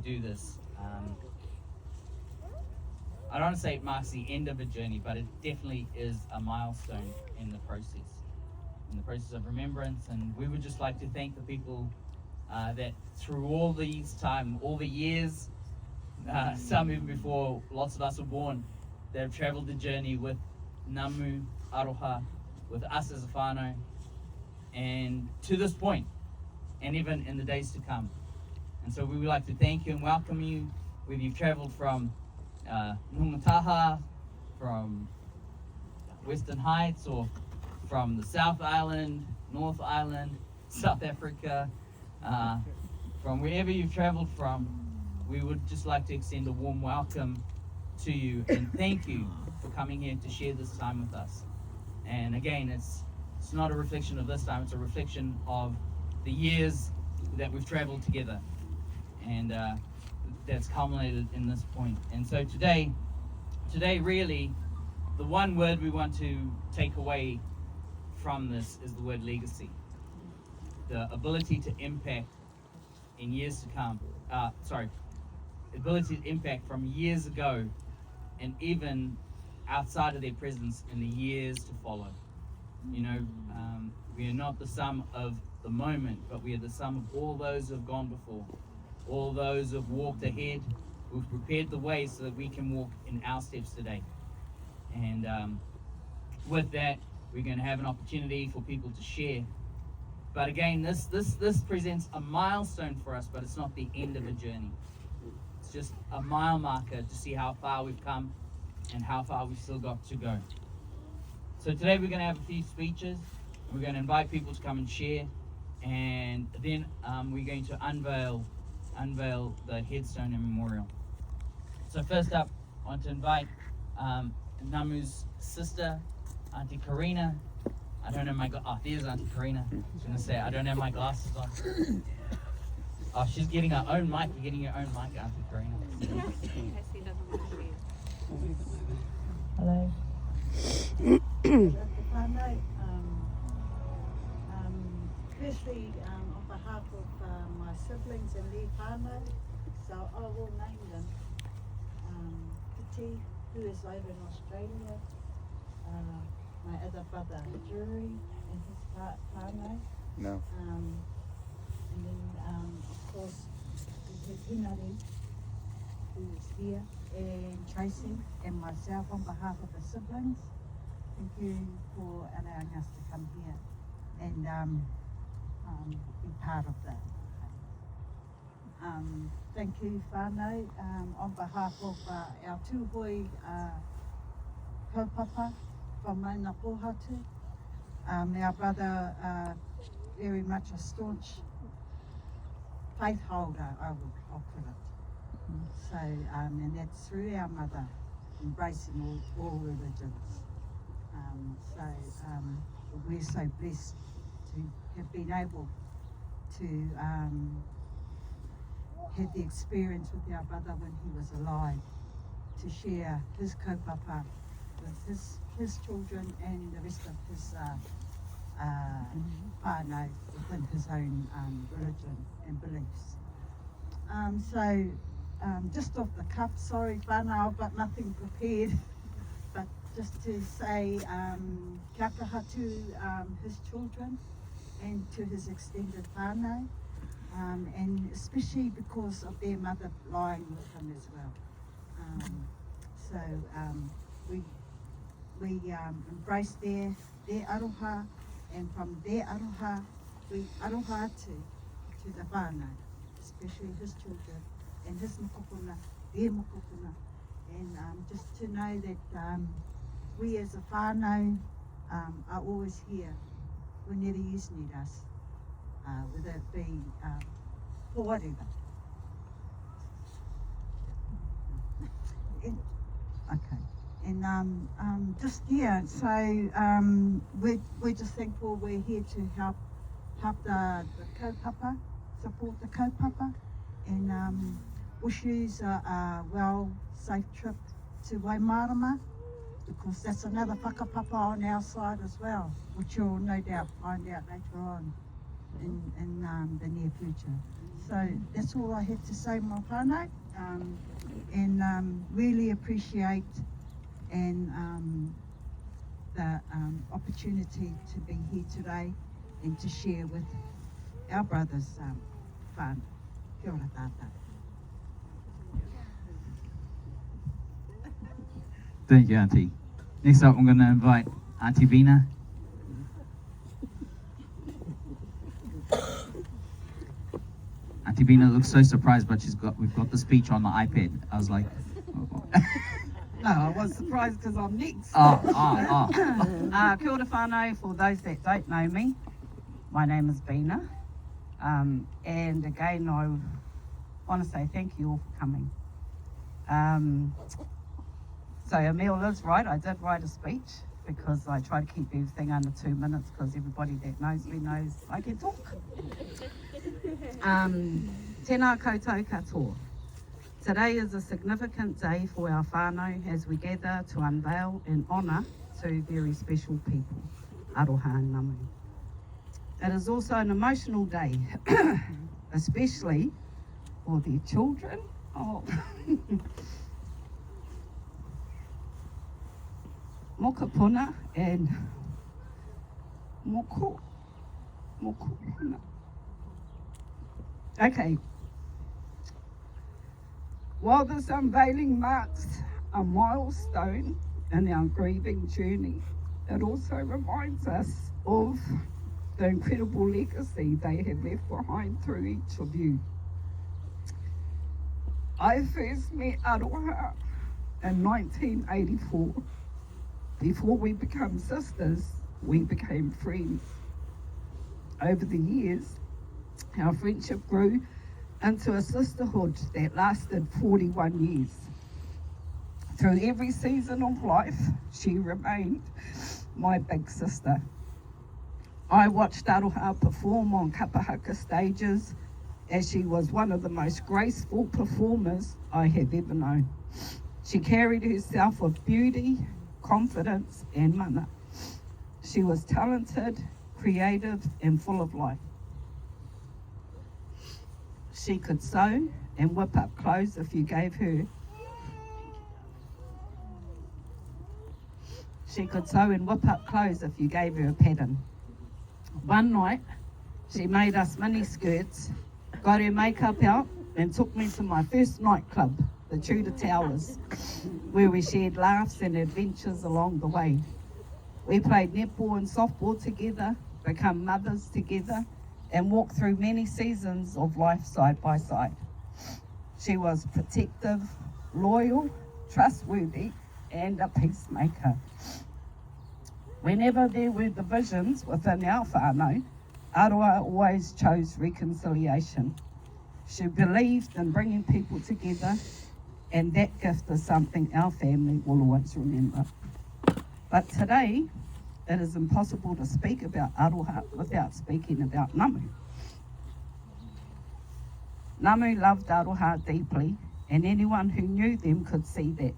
do this. I don't want to say it marks the end of a journey, but it definitely is a milestone in the process of remembrance. And we would just like to thank the people that through all the years, some even before lots of us were born, that have traveled the journey with Namu, Aroha, with us as a whānau, and to this point, and even in the days to come. And so we would like to thank you and welcome you, whether you've traveled from Nungataha, from Western Heights, or from the South Island, North Island, South Africa, from wherever you've traveled from. We would just like to extend a warm welcome to you and thank you for coming here to share this time with us. And again, it's not a reflection of this time, it's a reflection of the years that we've traveled together, and that's culminated in this point. And so today really, the one word we want to take away from this is the word legacy. The ability to impact in years to come. Ability to impact from years ago and even outside of their presence in the years to follow. We are not the sum of the moment, but we are the sum of all those who have gone before, all those who have walked ahead, who've prepared the way so that we can walk in our steps today. And with that, we're going to have an opportunity for people to share. But again, this presents a milestone for us, but it's not the end of a journey. It's just a mile marker to see how far we've come and how far we've still got to go. So today we're going to have a few speeches. We're going to invite people to come and share, and then we're going to unveil the headstone and memorial. So first up, I want to invite Namu's sister, Auntie Karina. I don't have my there's Auntie Karina. I was going to say, I don't have my glasses on. Oh, she's getting her own mic. You're getting your own mic, Auntie Karina. Hello. Firstly, on behalf of my siblings and their whānau, so I will name them. Kiti, who is over in Australia, my other brother, Jury, and his whānau. No. And then, of course, we have Hinari, who is here, and Tracy, and myself on behalf of the siblings. Thank you for allowing us to come here and be part of that. Thank you, whānau, on behalf of our tūhoi kaupapa from Mauna Pohatu. Our brother, very much a staunch faith holder, I'll put it. So, and that's through our mother, embracing all religions. We're so blessed to have been able to have the experience with our brother when he was alive, to share his kaupapa with his children and the rest of his whānau within his own religion and beliefs. Just off the cuff, sorry whānau, I've got nothing prepared, but just to say kia kaha to his children and to his extended whānau, and especially because of their mother lying with him as well. We embrace their aroha, and from their aroha, we aroha to the whānau, especially his children and his mokopuna, their mokopuna, and just to know that we as a whānau are always here whenever you need us, whether it be for whatever. Okay. And we're just thankful we're here to help the kaupapa, support the kaupapa, and wish you a safe trip to Waimarama, because that's another whakapapa on our side as well, which you'll no doubt find out later on in the near future. So that's all I have to say, my whānau. And really appreciate and the opportunity to be here today and to share with our brothers whānau. Kia ora tātou. Thank you, Auntie. Next up, I'm going to invite Auntie Bina. Auntie Bina looks so surprised, but we've got the speech on the iPad. I was like, oh. No, I was surprised because I'm next. Oh. Kia ora whānau, for those that don't know me, my name is Bina. And again, I want to say thank you all for coming. So Emil is right, I did write a speech because I try to keep everything under 2 minutes because everybody that knows me knows I can talk. Tēnā koutou katoa. Today is a significant day for our whānau as we gather to unveil and honour two very special people, Aroha and Namu. It is also an emotional day, especially for their children. Mokapuna and Mokapuna. Okay. While this unveiling marks a milestone in our grieving journey, it also reminds us of the incredible legacy they have left behind through each of you. I first met Aroha in 1984. Before we became sisters, we became friends. Over the years, our friendship grew into a sisterhood that lasted 41 years. Through every season of life, she remained my big sister. I watched Aroha perform on kapahaka stages as she was one of the most graceful performers I have ever known. She carried herself with beauty, confidence and mana. She was talented, creative and full of life. She could sew and whip up clothes if you gave her. She could sew and whip up clothes if you gave her a pattern. One night, she made us mini skirts, got her makeup out and took me to my first nightclub, the Tudor Towers, where we shared laughs and adventures along the way. We played netball and softball together, become mothers together, and walked through many seasons of life side by side. She was protective, loyal, trustworthy, and a peacemaker. Whenever there were divisions within our whānau, Aroha always chose reconciliation. She believed in bringing people together, and that gift is something our family will always remember. But today, it is impossible to speak about Aroha without speaking about Namu. Namu loved Aroha deeply, and anyone who knew them could see that.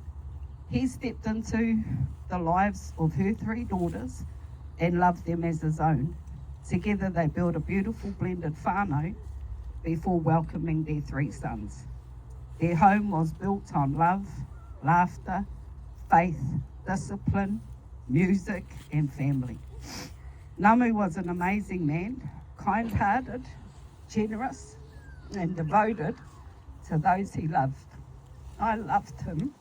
He stepped into the lives of her three daughters and loved them as his own. Together they built a beautiful blended whānau before welcoming their three sons. Their home was built on love, laughter, faith, discipline, music and family. Namu was an amazing man, kind-hearted, generous and devoted to those he loved. I loved him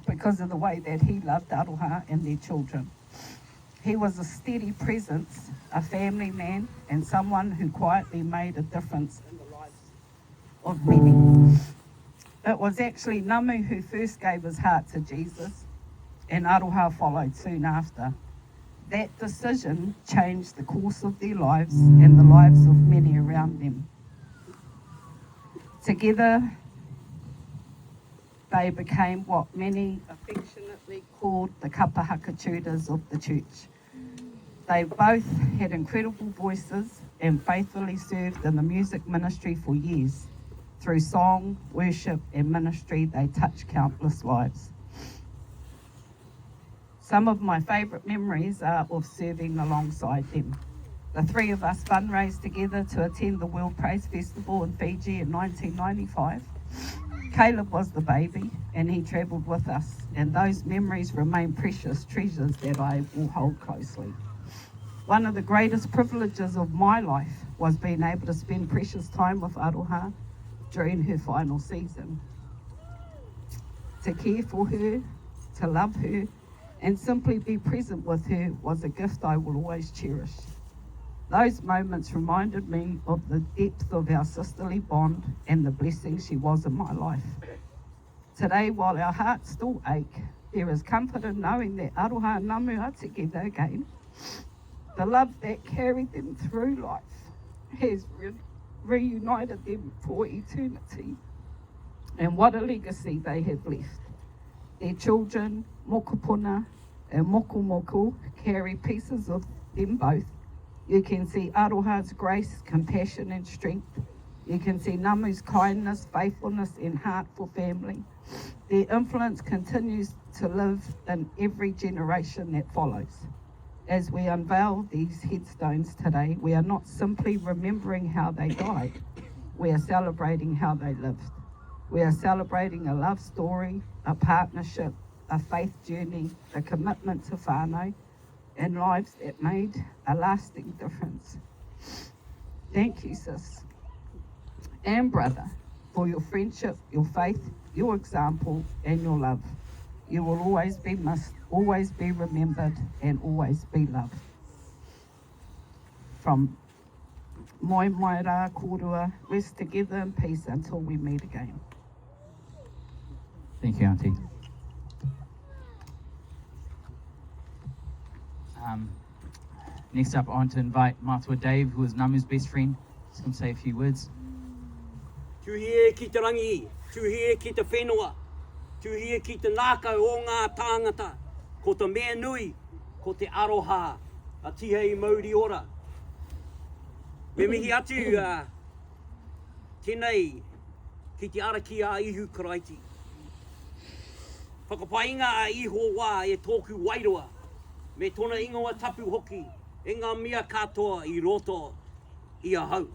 because of the way that he loved Aroha and their children. He was a steady presence, a family man, and someone who quietly made a difference in the lives of many. It was actually Namu who first gave his heart to Jesus, and Aroha followed soon after. That decision changed the course of their lives and the lives of many around them. Together, they became what many affectionately called the kapahaka tutors of the church. They both had incredible voices and faithfully served in the music ministry for years. Through song, worship and ministry, they touched countless lives. Some of my favourite memories are of serving alongside them. The three of us fundraised together to attend the World Praise Festival in Fiji in 1995. Caleb was the baby and he travelled with us, and those memories remain precious treasures that I will hold closely. One of the greatest privileges of my life was being able to spend precious time with Aroha during her final season. To care for her, to love her, and simply be present with her was a gift I will always cherish. Those moments reminded me of the depth of our sisterly bond and the blessing she was in my life. Today, while our hearts still ache, there is comfort in knowing that Aroha and Namu are together again. The love that carried them through life has reunited them for eternity. And what a legacy they have left. Their children, Mokopuna and Mokomoko, carry pieces of them both. You can see Aroha's grace, compassion and strength. You can see Namu's kindness, faithfulness and heart for family. Their influence continues to live in every generation that follows. As we unveil these headstones today, we are not simply remembering how they died, we are celebrating how they lived. We are celebrating a love story, a partnership, a faith journey, a commitment to whānau, and lives that made a lasting difference. Thank you, sis and brother, for your friendship, your faith, your example, and your love. You will always be missed, always be remembered, and always be loved. From Moi Mai Rā Korua, rest together in peace until we meet again. Thank you, Auntie. Next up, I want to invite Matua Dave, who is Namu's best friend. He's going to say a few words. Tuhie ki te rangi, tuhie ki te whenua, tuhie ki te nākau o ngā tāngata, ko te mea nui, ko te aroha, a tihei mauri ora. Me mihi atu tēnei ki te ara ki a ihu karaiti. Whakapainga a iho wā e tōku wairoa, me tōna ingoa tapu hoki, e ngā mea katoa I roto I a hau.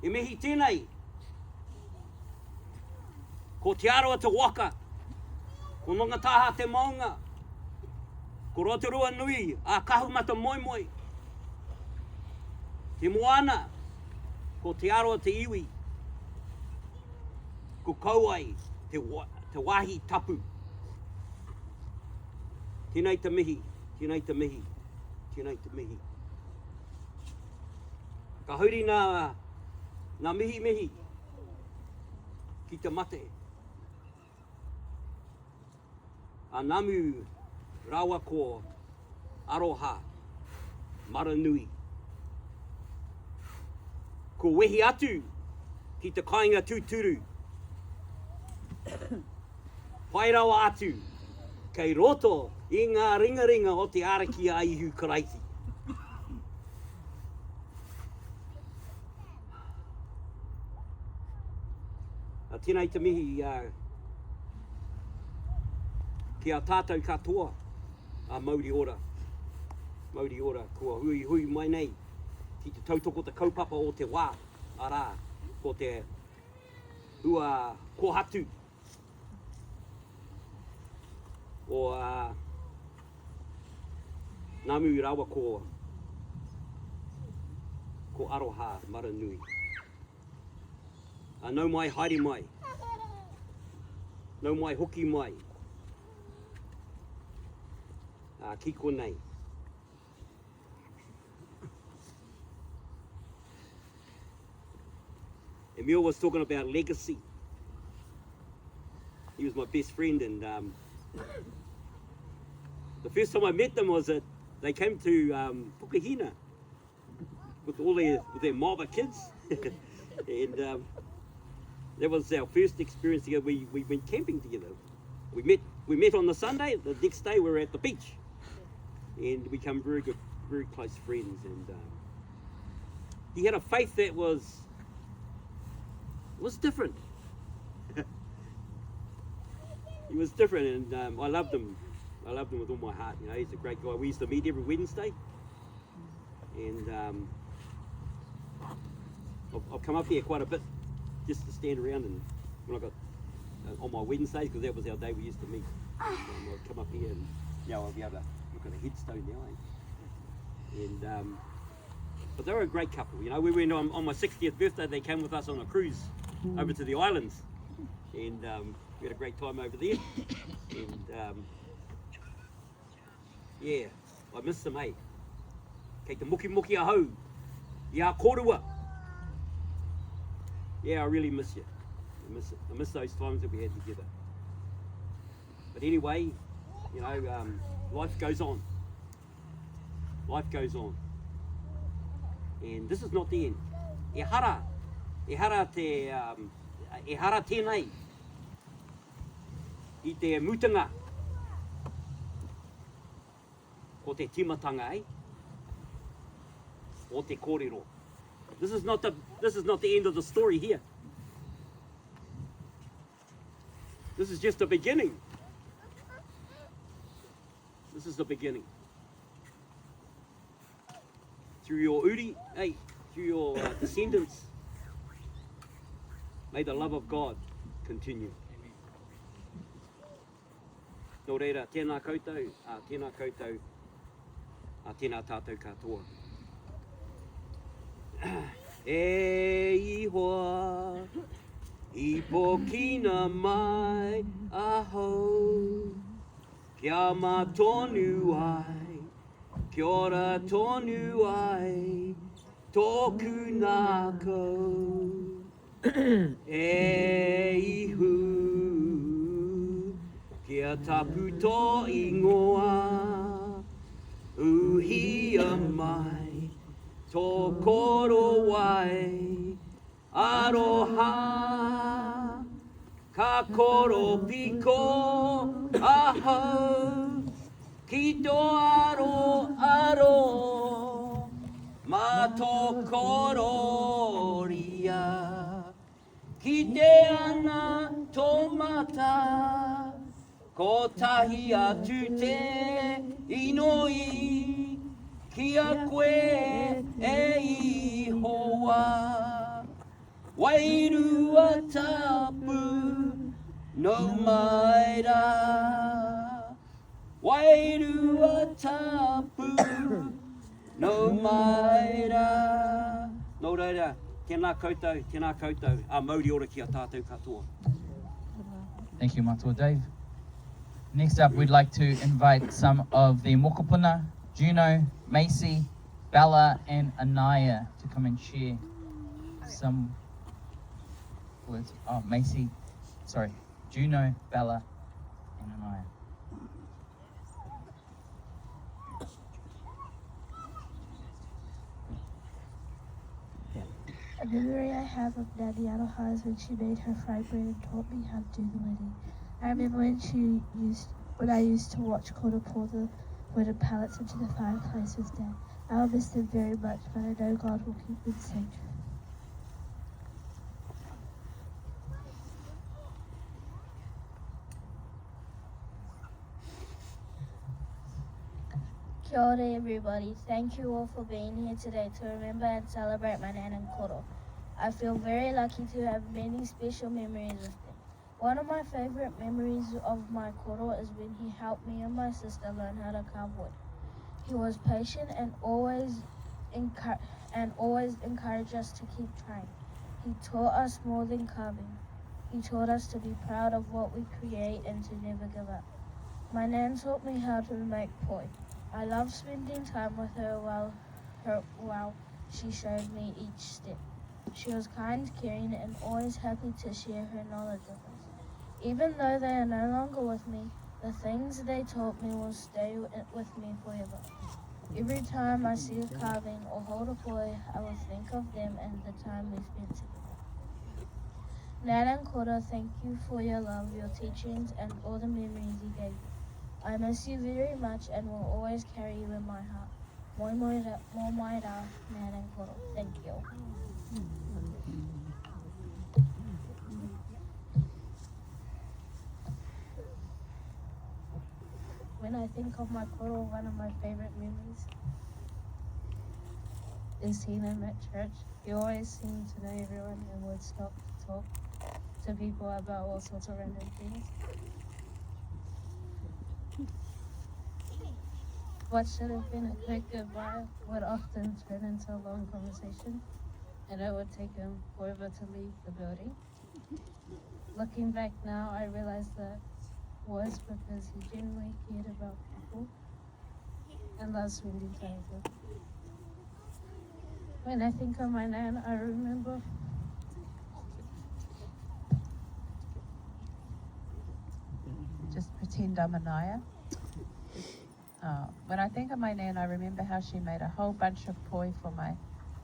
E mihi tēnei, ko te aroa te waka, ko nonga taha te maunga, ko Rotorua nui a kahumata moimoi, te moana, ko te aroa te iwi, ko kauai te wāhi tapu. Tēnei te mihi, tēnei te mihi, tēnei te mihi. Ka hauri nā mihi ki te mate. A Namu rawa ko Aroha, Marunui. Ko wehi atu ki te kāinga tūturu. Pai rawa atu, kei roto I ngā ringa o te araki a ihu karaiti. A tēnei te mihi ki a tātou katoa a Mauri ora. Mauri ora, kua hui mai nei ki te tautoko te kaupapa o te wā, arā, ko te hua kohatu. O Namu rawa ko Aroha Marunui. Nau mai haere mai. Nau mai hoki mai. Ki konei. Emil was talking about legacy. He was my best friend, and the first time I met them was that they came to Pukahina with their mob of kids, and that was our first experience together. We went camping together. We met on the Sunday. The next day we were at the beach, and we became very good, very close friends. And he had a faith that was different. He was different, and I loved him. I loved him with all my heart. You know, he's a great guy. We used to meet every Wednesday, and I've come up here quite a bit just to stand around and when I got on my Wednesdays, because that was our day we used to meet. I'd come up here and now I'll be able to look at a headstone now. And but they were a great couple. You know, we went on my 60th birthday. They came with us on a cruise over to the islands, and we had a great time over there. And yeah, I miss them, eh? Kei te muki muki ahau, ia korua. Yeah, I really miss you. I miss those times that we had together. But anyway, you know, life goes on. Life goes on. And this is not the end. E hara tēnei I te mutunga ko te timatanga, eh? O te kōrero. This is not the end of the story here. This is just the beginning. This is the beginning. Through your uri, hey, through your descendants, may the love of God continue. Nō reira, tēnā koutou, tēnā tātou katoa. E ihoa, I pokina mai aho, kia ma tonu ai, kia ora tonu ai, tōku nā kou. E ihu, kia tapu tō ingoa, uhia mai, tō koro wai, Aroha, ka koro piko, aho, ki tō aro, ma tō koro ria, ki te ana tō mata, ko tahi atu te inoi, ki a koe e ihoa. Wairua tapu, no maira. Wairua tapu, no maira. Nō reira, tēnā koutou, a Māori ora ki a tātou katoa. Thank you, Matua Dave. Next up, we'd like to invite some of the mokopuna, Juno, Macy, Bella, and Anaya to come and share some words. Oh, Macy, sorry, Juno, Bella, and Anaya. A memory I have of Nanny Aroha is when she made her fried bread and taught me how to do the wedding. I remember when I used to watch Kona pour the wooden pallets into the fireplace with Dad. I will miss them very much, but I know God will keep them safe. Kia ora everybody. Thank you all for being here today to remember and celebrate my nan and koro. I feel very lucky to have many special memories with them. One of my favorite memories of my koro is when he helped me and my sister learn how to carve wood. He was patient and always encouraged us to keep trying. He taught us more than carving. He taught us to be proud of what we create and to never give up. My nan taught me how to make poi. I loved spending time with her while she showed me each step. She was kind, caring, and always happy to share her knowledge with us. Even though they are no longer with me, the things they taught me will stay with me forever. Every time I see a carving or hold a poi, I will think of them and the time we spent together. Nan and Kora, thank you for your love, your teachings, and all the memories you gave me. I miss you very much and will always carry you in my heart. Moi moi ra, Nan and Koro. Thank you. When I think of my koro, one of my favorite memories is seeing him at church. He always seemed to know everyone and would stop to talk to people about all sorts of random things. What should have been a quick goodbye would often turn into a long conversation, and it would take him forever to leave the building. Looking back now, I realize that was because he genuinely cared about people and loved spending time with them. When I think of my nan, I remember Just pretend I'm Anaya. When I think of my nan, I remember how she made a whole bunch of poi for my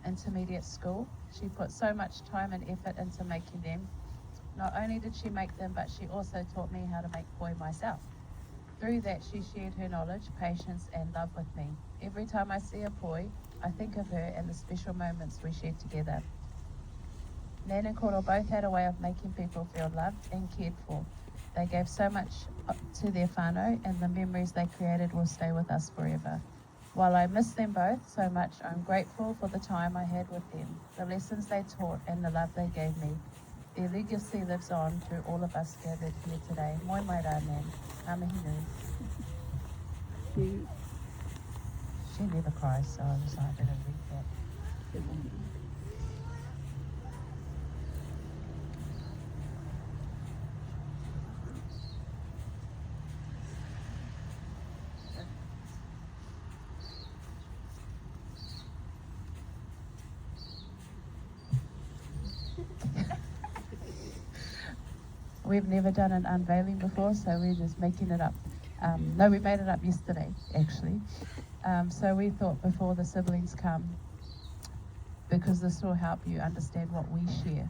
intermediate school. She put so much time and effort into making them. Not only did she make them, but she also taught me how to make poi myself. Through that, she shared her knowledge, patience, and love with me. Every time I see a poi, I think of her and the special moments we shared together. Nan and Koro both had a way of making people feel loved and cared for. They gave so much to their whānau, and the memories they created will stay with us forever. While I miss them both so much, I'm grateful for the time I had with them, the lessons they taught, and the love they gave me. Their legacy lives on through all of us gathered here today. Moi mai rā, Nan. Ngā mihi nui. She never cries, so I was like, I better read that. We've never done an unveiling before, so we're just making it up. No, we made it up yesterday, actually. So we thought before the siblings come, because this will help you understand what we share,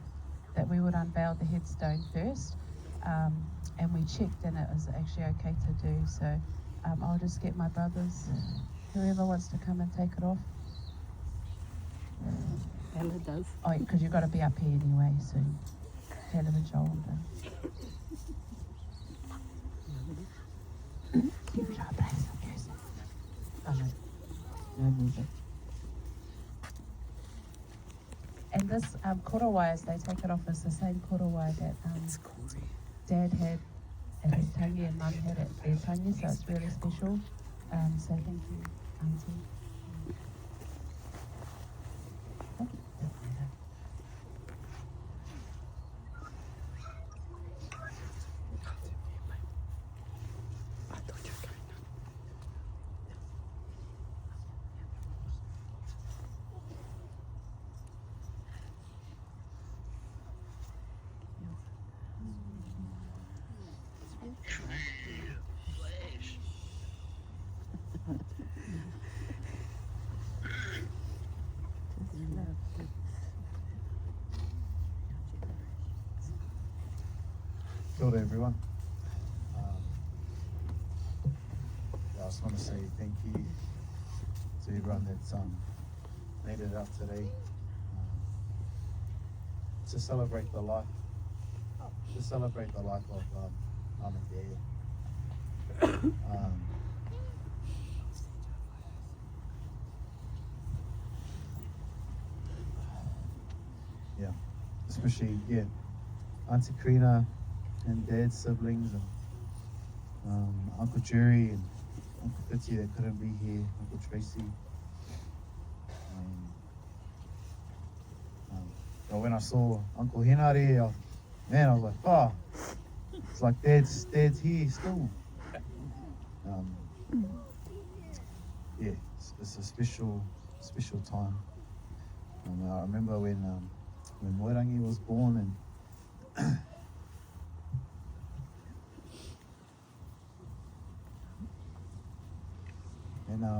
that we would unveil the headstone first. And we checked and it was actually okay to do. So I'll just get my brothers, whoever wants to come and take it off. Ella does. Oh, because you've got to be up here anyway soon. Helen and Joel and them. And this korowai, as they take it off, is the same korowai that Dad had at his tangi and Mum had at their tangi, so it's really special. So thank you, Auntie. Kia ora, everyone. I just want to say thank you to everyone that's made it out today to celebrate the life, of Mum and Dad. Yeah, especially Auntie Karina and Dad's siblings, and Uncle Jerry and Uncle Fitzy that couldn't be here, Uncle Tracy. But when I saw Uncle Henare, I was like, oh, it's like Dad's here still. Yeah, it's a special time. I remember when Moerangi was born, and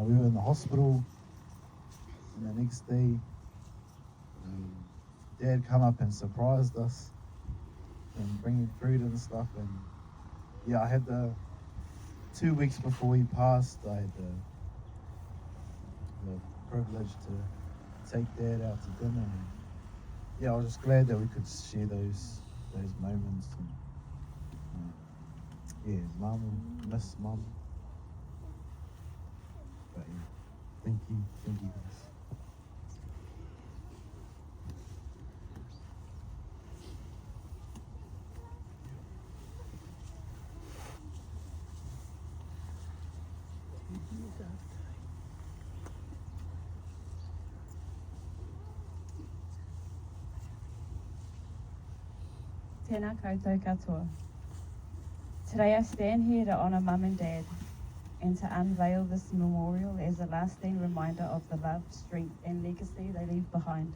we were in the hospital, and the next day Dad come up and surprised us and bringing food and stuff. And yeah, I had 2 weeks before he passed, I had the privilege to take Dad out to dinner. And yeah, I was just glad that we could share those moments. And yeah, miss Mum. But yeah, thank you guys. Tēnā koutou katoa. Today I stand here to honour Mum and Dad and to unveil this memorial as a lasting reminder of the love, strength and legacy they leave behind.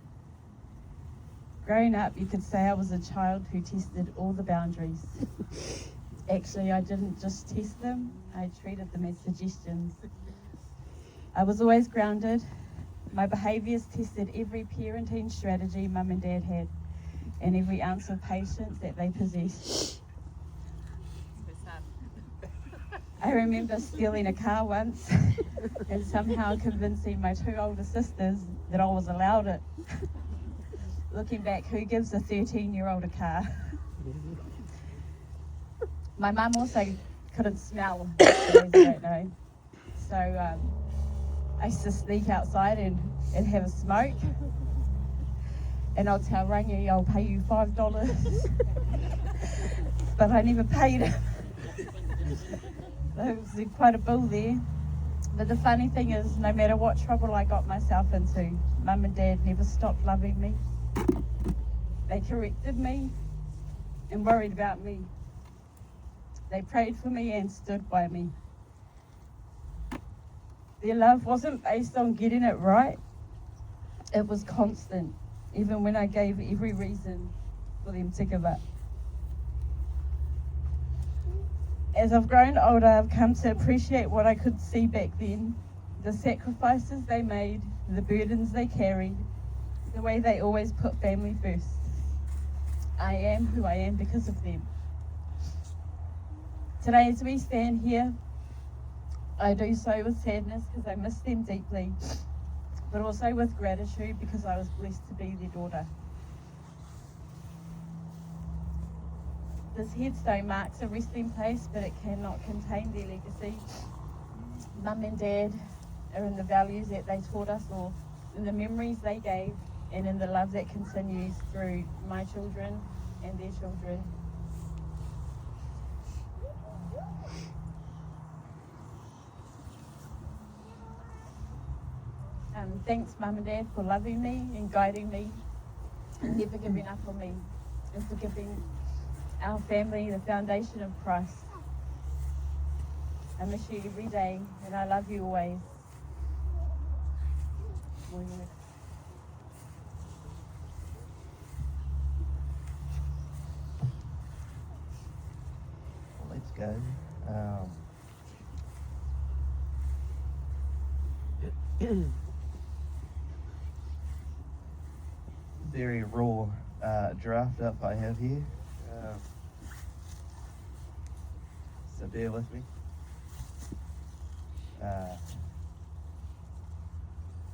Growing up, you could say I was a child who tested all the boundaries. Actually, I didn't just test them, I treated them as suggestions. I was always grounded. My behaviours tested every parenting strategy Mum and Dad had and every ounce of patience that they possessed. I remember stealing a car once and somehow convincing my two older sisters that I was allowed it. Looking back, who gives a 13-year-old a car? My mum also couldn't smell, for those who don't know. So I used to sneak outside and have a smoke. And I'll tell Rangi, I'll pay you $5. But I never paid him. There was quite a bill there. But the funny thing is, no matter what trouble I got myself into, Mum and Dad never stopped loving me. They corrected me and worried about me. They prayed for me and stood by me. Their love wasn't based on getting it right. It was constant, even when I gave every reason for them to give up. As I've grown older, I've come to appreciate what I could see back then, the sacrifices they made, the burdens they carried, the way they always put family first. I am who I am because of them. Today, as we stand here, I do so with sadness because I miss them deeply, but also with gratitude because I was blessed to be their daughter. This headstone marks a resting place, but it cannot contain their legacy. Mum and Dad are in the values that they taught us, or in the memories they gave, and in the love that continues through my children and their children. Thanks, Mum and Dad, for loving me and guiding me and never giving up on me, and for giving our family the foundation of Christ. I miss you every day, and I love you always. Let's go. Very raw draft up I have here. So bear with me.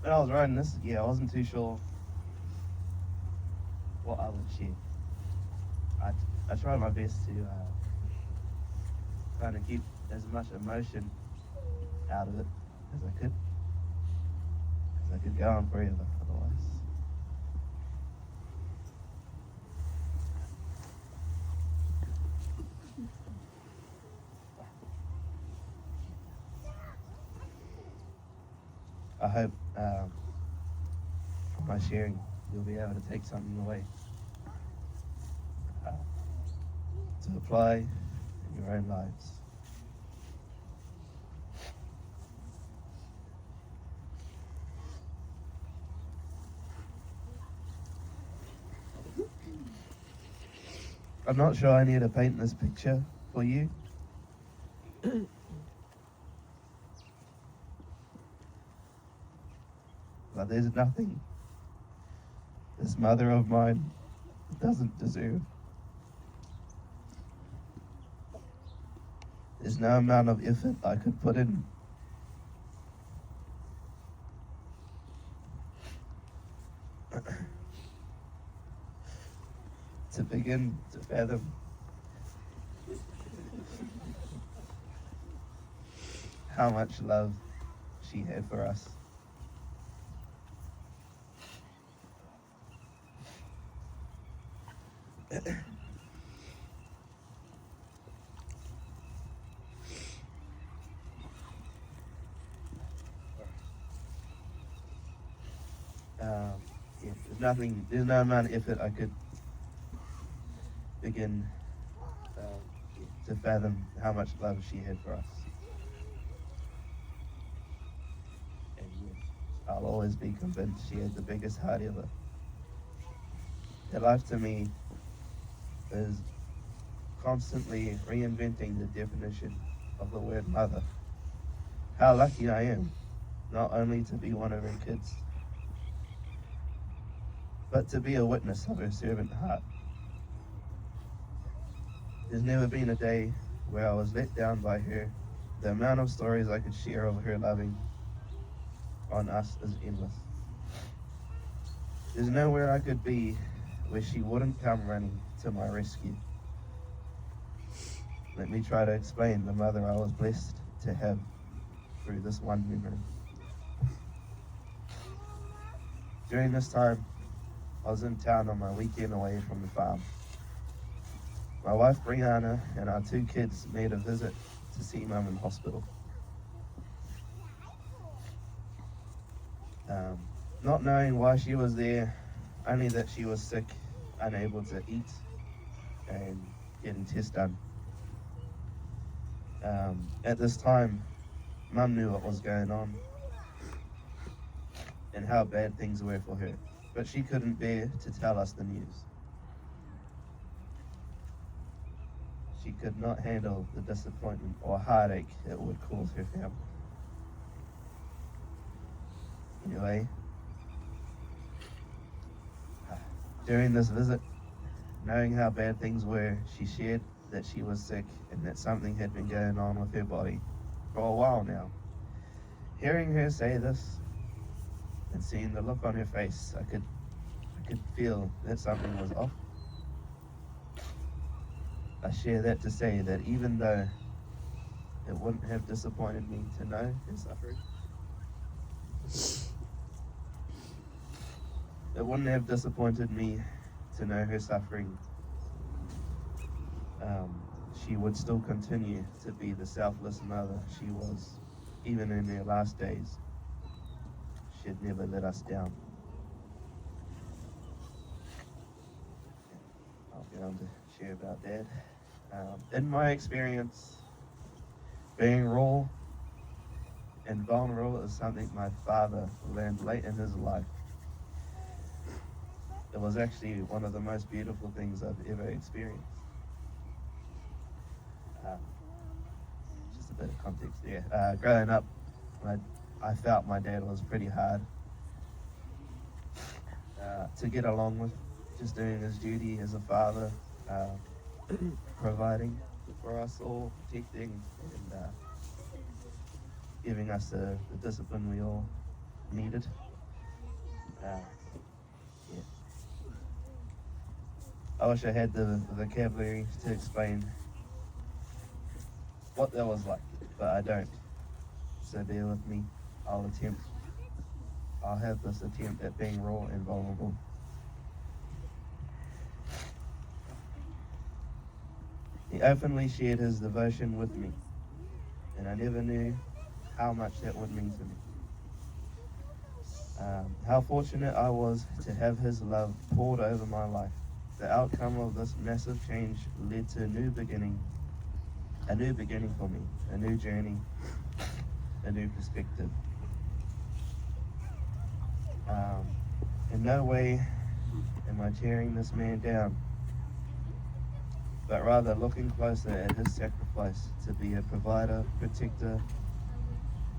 When I was writing this, I wasn't too sure what I would share. I tried my best to kind of keep as much emotion out of it as I could. Because I could go on forever otherwise. I hope from my sharing you'll be able to take something away to apply in your own lives. I'm not sure I need to paint this picture for you. But there's nothing this mother of mine doesn't deserve. There's no amount of effort I could put in to begin to fathom how much love she she had for us. Yeah, there's no amount of effort I could begin to fathom how much love she had for us. And yeah, I'll always be convinced she had the biggest heart ever. Her life to me is constantly reinventing the definition of the word mother. How lucky I am, not only to be one of her kids, but to be a witness of her servant heart. There's never been a day where I was let down by her. The amount of stories I could share of her loving on us is endless. There's nowhere I could be where she wouldn't come running to my rescue. Let me try to explain the mother I was blessed to have through this one memory. During this time, I was in town on my weekend away from the farm. My wife Brianna and our 2 kids made a visit to see Mum in hospital. Not knowing why she was there, only that she was sick, unable to eat, and getting tests done. At this time, Mum knew what was going on and how bad things were for her, but she couldn't bear to tell us the news. She could not handle the disappointment or heartache it would cause her family. Anyway, during this visit, knowing how bad things were, she shared that she was sick and that something had been going on with her body for a while now. Hearing her say this and seeing the look on her face, I could feel that something was off. I share that to say that even though it wouldn't have disappointed me to know her suffering, it wouldn't have disappointed me to know her suffering, she would still continue to be the selfless mother she was, even in her last days. She'd never let us down. I'll get on to share about Dad. In my experience, being raw and vulnerable is something my father learned late in his life. It was actually one of the most beautiful things I've ever experienced. Just a bit of context there. Growing up, I felt my dad was pretty hard to get along with, just doing his duty as a father, providing for us all, protecting and giving us the discipline we all needed. I wish I had the vocabulary to explain what that was like, but I don't. So bear with me. I'll have this attempt at being raw and vulnerable. He openly shared his devotion with me, and I never knew how much that would mean to me. How fortunate I was to have his love poured over my life. The outcome of this massive change led to a new beginning for me, a new journey, a new perspective. In no way am I tearing this man down, but rather looking closer at his sacrifice to be a provider, protector,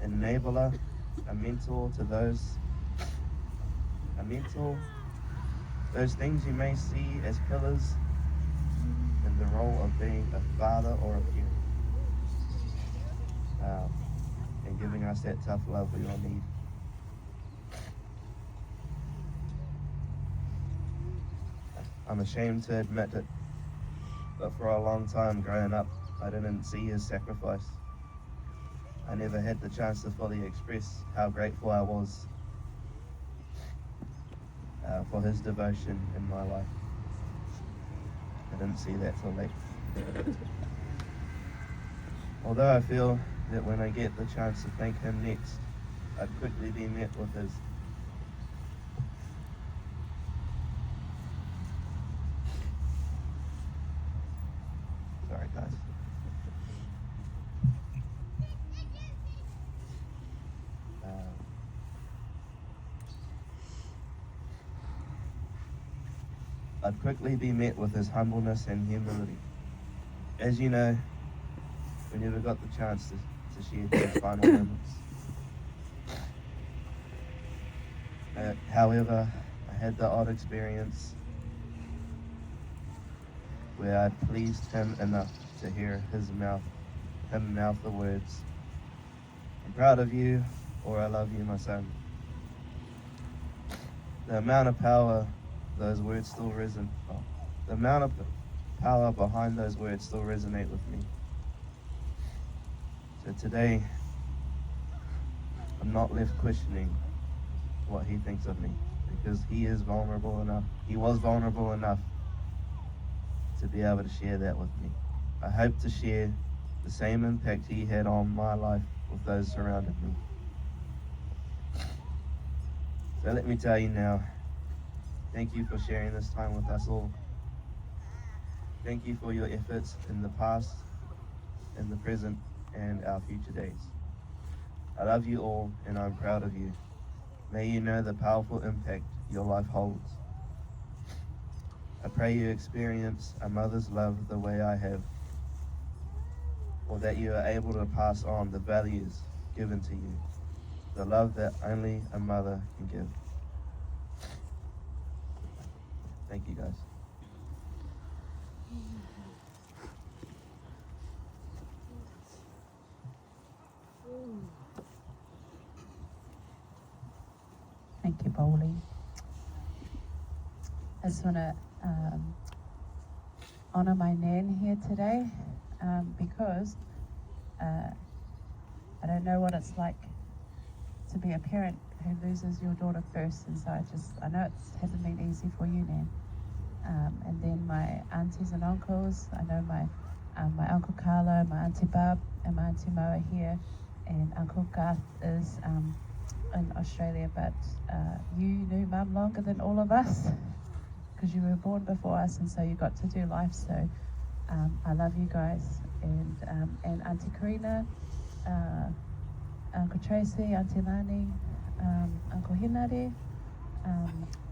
enabler, a mentor to those things you may see as pillars in the role of being a father or a parent, and giving us that tough love we all need. I'm ashamed to admit it, but for a long time growing up, I didn't see his sacrifice. I never had the chance to fully express how grateful I was for his devotion in my life. I didn't see that till late. Although I feel that when I get the chance to thank him next, I'd quickly be met with his sorry guys. I'd quickly be met with his humbleness and humility. As you know, we never got the chance to share those final moments. However, I had the odd experience where I pleased him enough to hear him mouth the words, "I'm proud of you," or "I love you, my son." The amount of power those words still resonate. The amount of power behind those words still resonate with me. So today, I'm not left questioning what he thinks of me, because he is vulnerable enough. He was vulnerable enough to be able to share that with me. I hope to share the same impact he had on my life with those surrounding me. So let me tell you now, thank you for sharing this time with us all. Thank you for your efforts in the past, in the present, and our future days. I love you all, and I'm proud of you. May you know the powerful impact your life holds. I pray you experience a mother's love the way I have, or that you are able to pass on the values given to you, the love that only a mother can give. Thank you, guys. Thank you, Bowley. I just want to honour my nan here today because I don't know what it's like to be a parent who loses your daughter first, and so I know it hasn't been easy for you, Nan. And then my aunties and uncles, I know my Uncle Carlo, my Auntie Barb, and my Auntie Mo are here, and Uncle Garth is in Australia, but you knew Mum longer than all of us because you were born before us, and so you got to do life. So I love you guys, and Auntie Karina, Uncle Tracy, Auntie Lani, Uncle Hinare,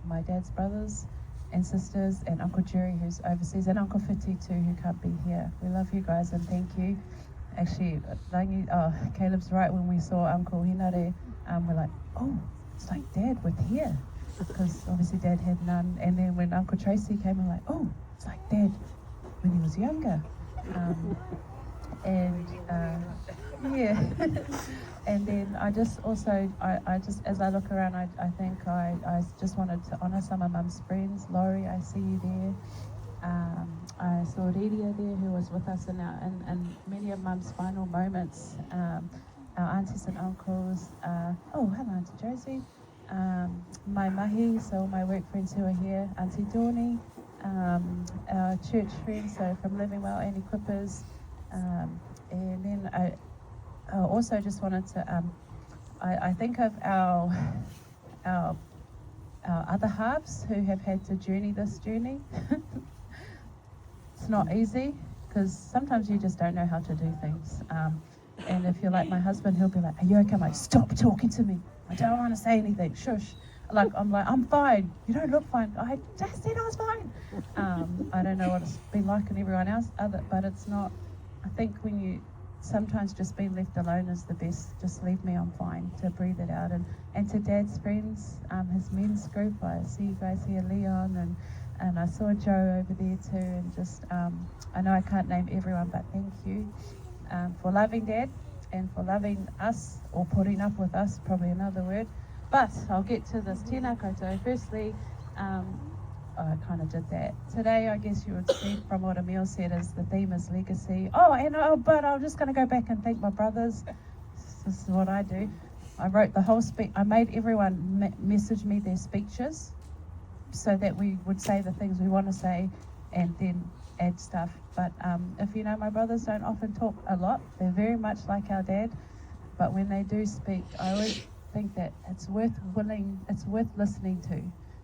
my dad's brothers and sisters, and Uncle Jerry who's overseas, and Uncle Fiti too who can't be here. We love you guys and thank you. Actually, Caleb's right, when we saw Uncle Hinare, we're like, oh, it's like Dad with hair, because obviously Dad had none. And then when Uncle Tracy came, we're like, oh, it's like Dad when he was younger. Yeah. And then I just as I look around, I think I just wanted to honour some of Mum's friends. Laurie, I see you there. I saw Riria there, who was with us in many of Mum's final moments. Our aunties and uncles. Hello, Auntie Josie. My mahi, so my work friends who are here. Auntie Dawny. Our church friends, so from Living Well, Annie Quippers. And then I also just wanted to, I think of our other halves who have had to journey this journey. It's not easy, because sometimes you just don't know how to do things. And if you're like my husband, he'll be like, are you okay? I'm like, stop talking to me. I don't want to say anything. Shush. I'm like, I'm fine. You don't look fine. I just said I was fine. I don't know what it's been like in everyone else, but it's not. I think when you sometimes just being left alone is the best. Just leave me, I'm fine, to breathe it out. And to Dad's friends, his men's group, I see you guys here, Leon, and I saw Joe over there too, and just, I know I can't name everyone, but thank you for loving Dad and for loving us, or putting up with us, probably another word. But I'll get to this. Tēnā koutou. Firstly, I kind of did that. Today, I guess you would see from what Emil said, is the theme is legacy. But I'm just going to go back and thank my brothers. This is what I do. I wrote the whole speech. I made everyone message me their speeches so that we would say the things we want to say and then add stuff. But if you know, my brothers don't often talk a lot. They're very much like our dad. But when they do speak, I always think that it's worth listening to,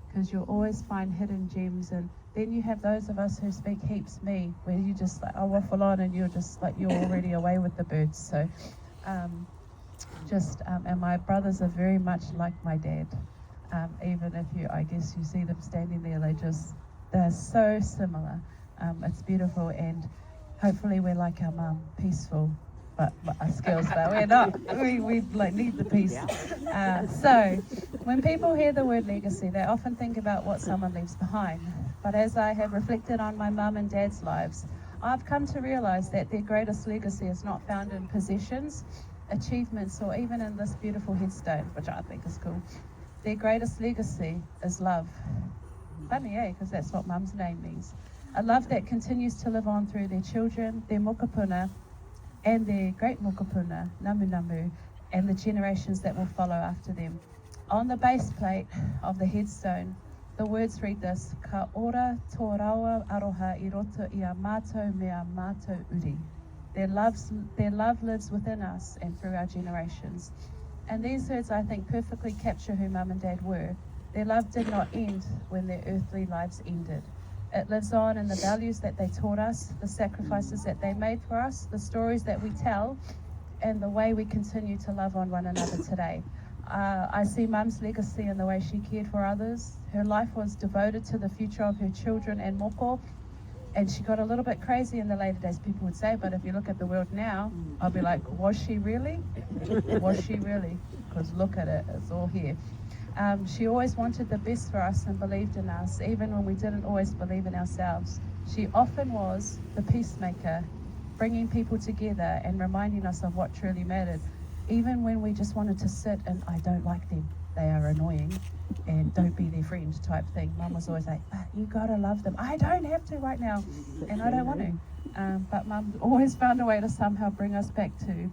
because you'll always find hidden gems. And then you have those of us who speak heaps me, where you just like, I waffle on and you're just like, you're already away with the birds. So and my brothers are very much like my dad. Even if I guess you see them standing there, they're so similar. It's beautiful, and hopefully we're like our mum, peaceful, but our skills, but we're not. We like need the peace. So when people hear the word legacy, they often think about what someone leaves behind. But as I have reflected on my mum and dad's lives, I've come to realize that their greatest legacy is not found in possessions, achievements, or even in this beautiful headstone, which I think is cool. Their greatest legacy is love. Funny, because that's what mum's name means. A love that continues to live on through their children, their mokopuna, and their great mokopuna, Namu, and the generations that will follow after them. On the base plate of the headstone, the words read this: Ka ora tō rawa aroha I roto I a mātou me a mātou uri. Their love lives within us and through our generations. And these words, I think, perfectly capture who Mum and Dad were. Their love did not end when their earthly lives ended. It lives on in the values that they taught us, the sacrifices that they made for us, the stories that we tell, and the way we continue to love on one another today. I see Mum's legacy in the way she cared for others. Her life was devoted to the future of her children and moko, and she got a little bit crazy in the later days, people would say, but if you look at the world now, I'll be like, was she really? Was she really? Because look at it, it's all here. She always wanted the best for us and believed in us, even when we didn't always believe in ourselves. She often was the peacemaker, bringing people together and reminding us of what truly mattered, even when we just wanted to sit and, I don't like them, they are annoying, and don't be their friend type thing. Mum was always like, you gotta love them. I don't have to right now, and I don't want to. But Mum always found a way to somehow bring us back to